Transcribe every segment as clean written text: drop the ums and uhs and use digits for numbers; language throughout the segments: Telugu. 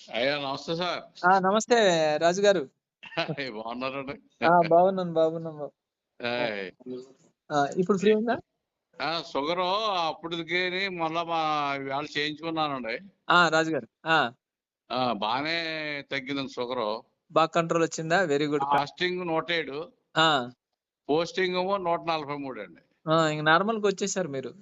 అయ్యా నమస్తే సార్. నమస్తే రాజు గారు. బాగున్నారండి? బాగున్నాను. బాగున్నాను. ఏయ్! ఇప్పుడు ఫ్రీ ఉందా? షుగరు అప్పటికిని మళ్ళా ఇవాళ చేయించుకున్నానండి. రాజు గారు. బానే తగ్గిందండి షుగరు. బాగా కంట్రోల్ వచ్చిందా? Very good. ఫాస్టింగ్ 107, ఆ! పోస్టింగ్ ఏమో 143 అండి. ఇంక నార్మల్‌గా వచ్చేసారు మీరు.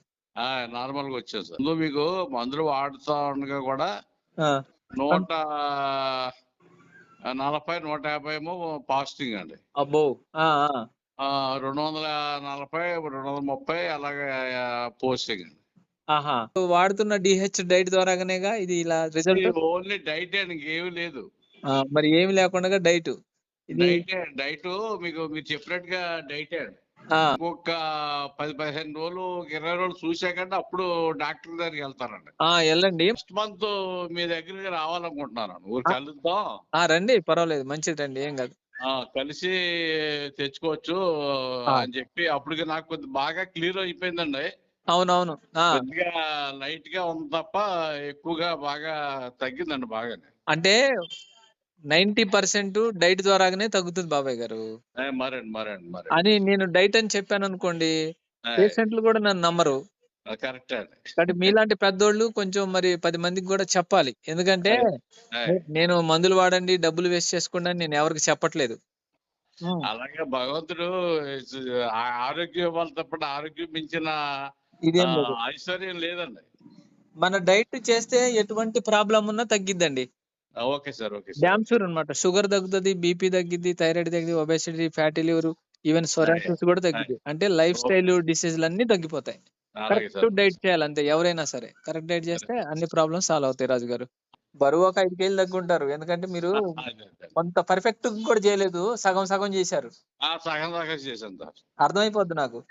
నార్మల్‌గా వచ్చేది సార్. ముందు మీకు మందులు వాడుతా ఉండగా కూడా ఆ! 140, 150 ఏమో ఫాస్టింగ్ అండి. అబ్బో! ఆ! ఆ! 240, 230 అలాగే పోస్టింగ్ అండి. ఆహా! వాడుతున్న డీహెచ్ డైట్ ద్వారాగానేగా ఇది ఇలా రిజల్ట్? ఓన్లీ డైటే అండి, ఇంకేమీ లేదు. మరి ఏమి లేకుండా డైట్. ఇది డైటు మీరు చెప్పినట్టుగా డైటే అండి. ఆ! ఇంకొక 10, 15 రోజులు, 20 రోజులు చూసాకంటే అప్పుడు డాక్టర్ దగ్గరికి వెళ్తానండి. ఎళ్ళండి. నెక్స్ట్ మంత్ మీ దగ్గరికి రావాలనుకుంటున్నాను. ఊరు కలుద్దాం. రండి. పర్వాలేదు. మంచిది రండి. ఏం కాదు. కలిసి తెచ్చుకోవచ్చు అని చెప్పి అప్పటికి నాకు కొద్దిగా బాగా క్లియర్ అయిపోయిందండి. అవునవును. కొద్దిగా లైట్ గా ఉంది తప్ప ఎక్కువగా బాగా తగ్గిందండి బాగానే. అంటే 90% డైట్ ద్వారాగానే తగ్గుతుంది బాబాయ్ గారు. మరండి. అని నేను డైట్ అని చెప్పాననుకోండి, పేషెంట్లు కూడా నన్ను నమ్మరు. కరెక్టే అండి. కాబట్టి మీలాంటి పెద్దోళ్ళు కొంచెం మరి 10 మందికి కూడా చెప్పాలి. ఎందుకంటే నేను మందులు వాడండి, డబ్బులు వేస్ట్ చేసుకోండి అని నేను ఎవరికీ చెప్పట్లేదు. అలాగే భగవంతుడు ఆరోగ్యం ఇవ్వాలి తప్ప ఆరోగ్యం మించిన ఇదేం లేదు. ఐశ్వర్యం లేదండి. మన డైట్ చేస్తే ఎటువంటి ప్రాబ్లమ్ ఉన్నా తగ్గిద్దండి. Okay sir. డామ్ షూర్ అన్నమాట. షుగర్ తగ్గుతది, బీపీ తగ్గిద్ది, థైరాయిడ్ తగ్గిద్ది, obesity, fatty liver, even psoriasis కూడా తగ్గిద్ది. అంటే లైఫ్ స్టైల్ డిసీజ్‌లన్నీ తగ్గిపోతాయి. కరెక్ట్ డైట్ చేయాలి అంతే. ఎవరైనా సరే కరెక్ట్ డైట్ చేస్తే అన్ని ప్రాబ్లమ్స్ సాల్వ్ అవుతాయి రాజు గారు. బరువు ఒక 5 కేజీలు తగ్గుంటారు. ఎందుకంటే మీరు కొంత పర్ఫెక్ట్‌గా కూడా చేయలేదు. సగం సగం చేశారు. సగం చేశాను సార్. అర్థమైపోద్ది నాకు.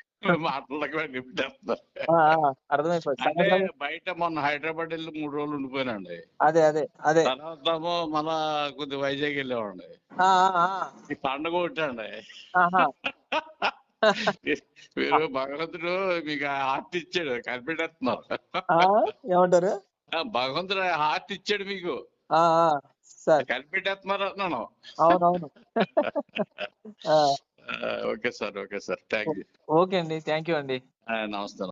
అర్థమైపోద్ది. అంటే బయట మొన్న హైదరాబాద్ వెళ్ళి 3 రోజులు ఉండిపోయానండి. అదే. తర్వాత మళ్ళా కొద్దిగా వైజాగ్ వెళ్ళామండి. ఈ పండుగ ఒకటండి. మీరు భగవంతుడు మీకు హార్ట్ ఇచ్చాడు, కనిపెట్టేస్తున్నారు. ఏమంటారు? భగవంతుడు హార్ట్ ఇచ్చాడు మీకు, కనిపెట్టేస్తున్నారు అంటున్నాను. అవునవును. Okay sir. Thank you. Okay అండి. థ్యాంక్ యూ అండి. నమస్తే.